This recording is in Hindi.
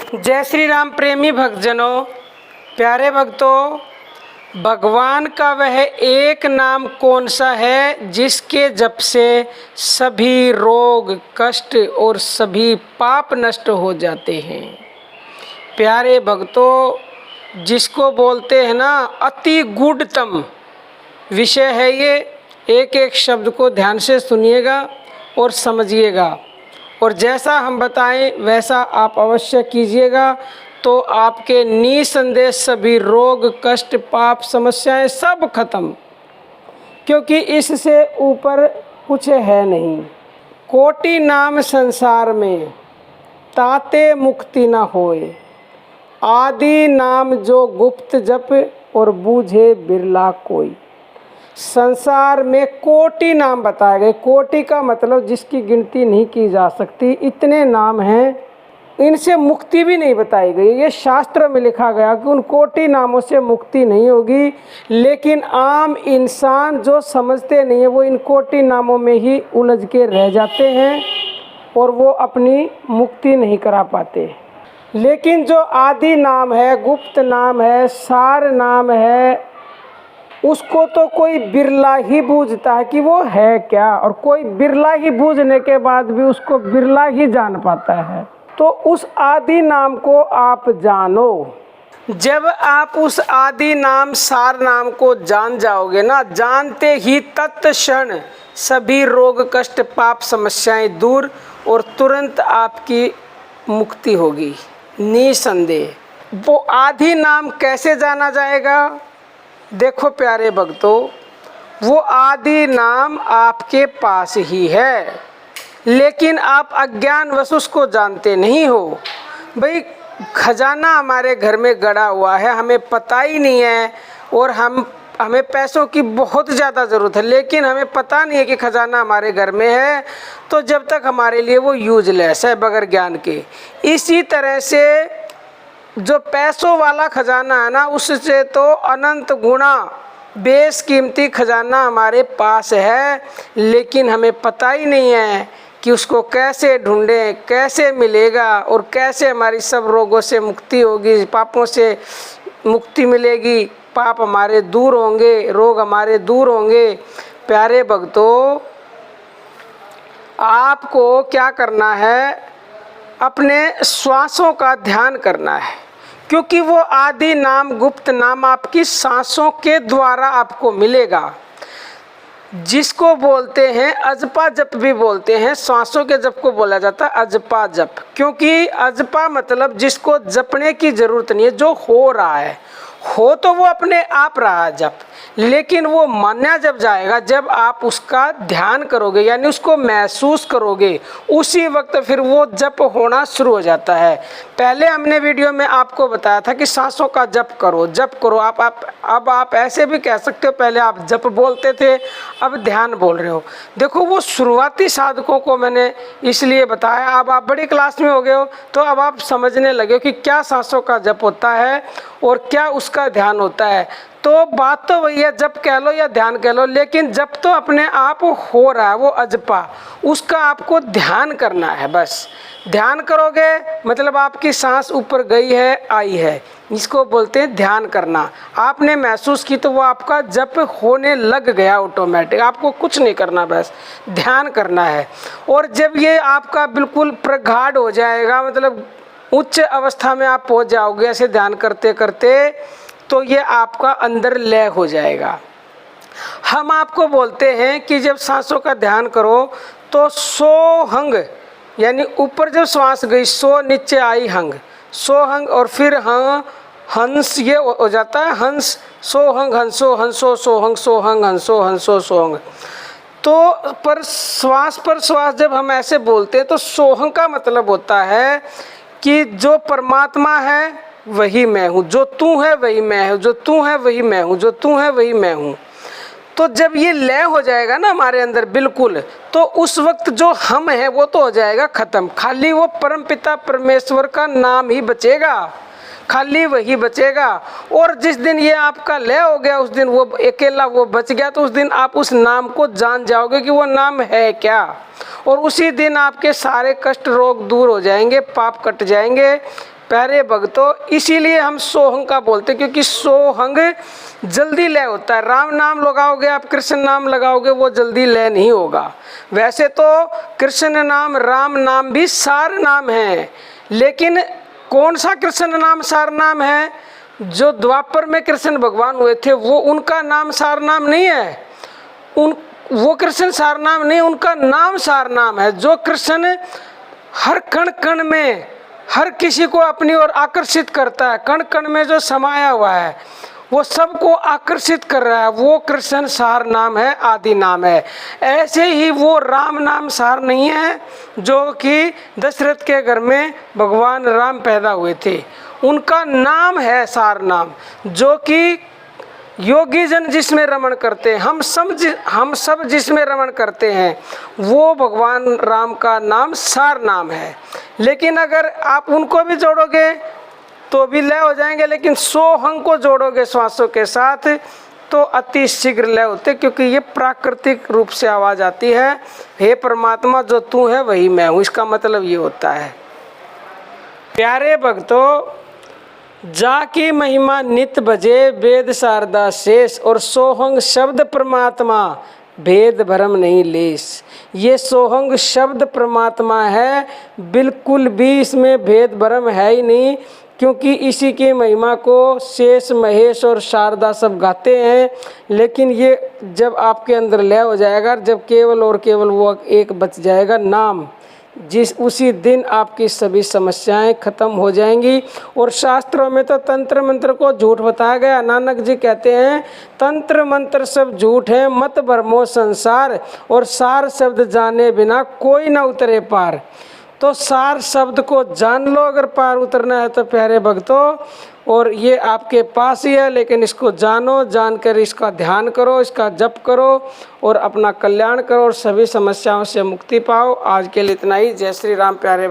जय श्री राम प्रेमी भक्तजनों, प्यारे भक्तों, भगवान का वह एक नाम कौन सा है जिसके जप से सभी रोग कष्ट और सभी पाप नष्ट हो जाते हैं। प्यारे भक्तों, जिसको बोलते हैं ना अति गूढ़तम विषय है ये। एक एक शब्द को ध्यान से सुनिएगा और समझिएगा, और जैसा हम बताएं वैसा आप अवश्य कीजिएगा, तो आपके निसंदेह सभी रोग कष्ट पाप समस्याएं सब खत्म, क्योंकि इससे ऊपर कुछ है नहीं। कोटि नाम संसार में ताते मुक्ति न होए, आदि नाम जो गुप्त जप और बूझे बिरला कोई। संसार में कोटि नाम बताए गए। कोटि का मतलब जिसकी गिनती नहीं की जा सकती, इतने नाम हैं। इनसे मुक्ति भी नहीं बताई गई। ये शास्त्र में लिखा गया कि उन कोटि नामों से मुक्ति नहीं होगी, लेकिन आम इंसान जो समझते नहीं है वो इन कोटि नामों में ही उलझ के रह जाते हैं और वो अपनी मुक्ति नहीं करा पाते। लेकिन जो आदि नाम है, गुप्त नाम है, सार नाम है, उसको तो कोई बिरला ही बूझता है कि वो है क्या, और कोई बिरला ही बूझने के बाद भी उसको बिरला ही जान पाता है। तो उस आदि नाम को आप जानो। जब आप उस आदि नाम सार नाम को जान जाओगे ना, जानते ही तत्क्षण सभी रोग कष्ट पाप समस्याएं दूर और तुरंत आपकी मुक्ति होगी निसंदेह। वो आदि नाम कैसे जाना जाएगा? देखो प्यारे भक्तों, वो आदि नाम आपके पास ही है, लेकिन आप अज्ञानवश उसको जानते नहीं हो। भाई, खजाना हमारे घर में गड़ा हुआ है, हमें पता ही नहीं है, और हमें पैसों की बहुत ज़्यादा ज़रूरत है, लेकिन हमें पता नहीं है कि खजाना हमारे घर में है, तो जब तक हमारे लिए वो यूजलेस है बगैर ज्ञान के। इसी तरह से जो पैसों वाला खजाना है ना, उससे तो अनंत गुना बेशकीमती खजाना हमारे पास है, लेकिन हमें पता ही नहीं है कि उसको कैसे ढूंढें, कैसे मिलेगा, और कैसे हमारी सब रोगों से मुक्ति होगी, पापों से मुक्ति मिलेगी, पाप हमारे दूर होंगे, रोग हमारे दूर होंगे। प्यारे भक्तों, आपको क्या करना है? अपने श्वासों का ध्यान करना है, क्योंकि वो आदि नाम गुप्त नाम आपकी सांसों के द्वारा आपको मिलेगा, जिसको बोलते हैं अजपा जप भी बोलते हैं। सांसों के जप को बोला जाता है अजपा जप, क्योंकि अजपा मतलब जिसको जपने की ज़रूरत नहीं है, जो हो रहा है। हो तो वो अपने आप रहा है जप, लेकिन वो माना जब जाएगा जब आप उसका ध्यान करोगे, यानी उसको महसूस करोगे, उसी वक्त फिर वो जप होना शुरू हो जाता है। पहले हमने वीडियो में आपको बताया था कि सांसों का जप करो, जप करो। अब आप ऐसे भी कह सकते हो, पहले आप जप बोलते थे, अब ध्यान बोल रहे हो। देखो, वो शुरुआती साधकों को मैंने इसलिए बताया। अब आप बड़ी क्लास में हो गए हो, तो अब आप समझने लगे हो कि क्या सांसों का जप होता है और क्या उसका ध्यान होता है। तो बात तो वही है, जप कह लो या ध्यान कह लो, लेकिन जप तो अपने आप हो रहा है, वो अजपा, उसका आपको ध्यान करना है। बस ध्यान करोगे मतलब आपकी सांस ऊपर गई है, आई है, इसको बोलते हैं ध्यान करना। आपने महसूस की तो वो आपका जप होने लग गया ऑटोमेटिक, आपको कुछ नहीं करना, बस ध्यान करना है। और जब ये आपका बिल्कुल प्रगाढ़ हो जाएगा, मतलब उच्च अवस्था में आप पहुंच जाओगे ऐसे ध्यान करते करते, तो ये आपका अंदर लय हो जाएगा। हम आपको बोलते हैं कि जब सांसों का ध्यान करो तो सो हंग, यानी ऊपर जब श्वास गई सो, नीचे आई हंग, सो हंग, और फिर हंस, ये हो जाता है हंस, सो हंग हंसो हंसो सो हंग, सो हंग हंसो हंसो सो हंग। तो पर श्वास जब हम ऐसे बोलते हैं तो सोहंग का मतलब होता है कि जो परमात्मा है वही मैं हूँ, जो तू है वही मैं हूँ, जो तू है वही मैं हूँ, जो तू है वही मैं हूँ। तो जब ये लय हो जाएगा ना हमारे अंदर बिल्कुल, तो उस वक्त जो हम है वो तो हो जाएगा खत्म। खाली वो परमपिता परमेश्वर का नाम ही बचेगा, खाली वही बचेगा। और जिस दिन ये आपका लय हो गया, उस दिन वो अकेला वो बच गया, तो उस दिन आप उस नाम को जान जाओगे कि वो नाम है क्या। और उसी दिन आपके सारे कष्ट रोग दूर हो जाएंगे, पाप कट जाएंगे, प्यारे भक्तों, इसीलिए हम सोहंग का बोलते हैं, क्योंकि सोहंग जल्दी लय होता है। राम नाम लगाओगे आप, कृष्ण नाम लगाओगे, वो जल्दी लय नहीं होगा। वैसे तो कृष्ण नाम, राम नाम भी सार नाम है, लेकिन कौन सा कृष्ण नाम सार नाम है? जो द्वापर में कृष्ण भगवान हुए थे वो उनका नाम सार नाम नहीं है। वो कृष्ण सार नाम नहीं, उनका नाम सार नाम है। जो कृष्ण हर कण कण में हर किसी को अपनी ओर आकर्षित करता है, कण कण में जो समाया हुआ है, वो सबको आकर्षित कर रहा है, वो कृष्ण सार नाम है, आदि नाम है। ऐसे ही वो राम नाम सार नहीं है, जो कि दशरथ के घर में भगवान राम पैदा हुए थे, उनका नाम है सार नाम, जो कि योगी जन जिसमें रमण करते हैं, हम सब जिसमें रमण करते हैं, वो भगवान राम का नाम सार नाम है। लेकिन अगर आप उनको भी जोड़ोगे तो भी लय हो जाएंगे, लेकिन सोहंग को जोड़ोगे श्वासों के साथ तो अति शीघ्र लय होते, क्योंकि ये प्राकृतिक रूप से आवाज़ आती है, हे परमात्मा जो तू है वही मैं हूँ। इसका मतलब ये होता है। प्यारे भक्तों, जाकी महिमा नित भजे वेद शारदा शेष, और सोहंग शब्द परमात्मा भेद भरम नहीं लेस। ये सोहंग शब्द परमात्मा है, बिल्कुल भी इसमें भेद भरम है ही नहीं, क्योंकि इसी की महिमा को शेष, महेश और शारदा सब गाते हैं। लेकिन ये जब आपके अंदर लय हो जाएगा, जब केवल और केवल वो एक बच जाएगा नाम, उसी दिन आपकी सभी समस्याएं खत्म हो जाएंगी। और शास्त्रों में तो तंत्र मंत्र को झूठ बताया गया। नानक जी कहते हैं तंत्र मंत्र सब झूठ है, मत भरमो संसार, और सार शब्द जाने बिना कोई ना उतरे पार। तो सार शब्द को जान लो अगर पार उतरना है तो प्यारे भक्तों, और ये आपके पास ही है, लेकिन इसको जानो, जानकर इसका ध्यान करो, इसका जप करो और अपना कल्याण करो और सभी समस्याओं से मुक्ति पाओ। आज के लिए इतना ही। जय श्री राम प्यारे।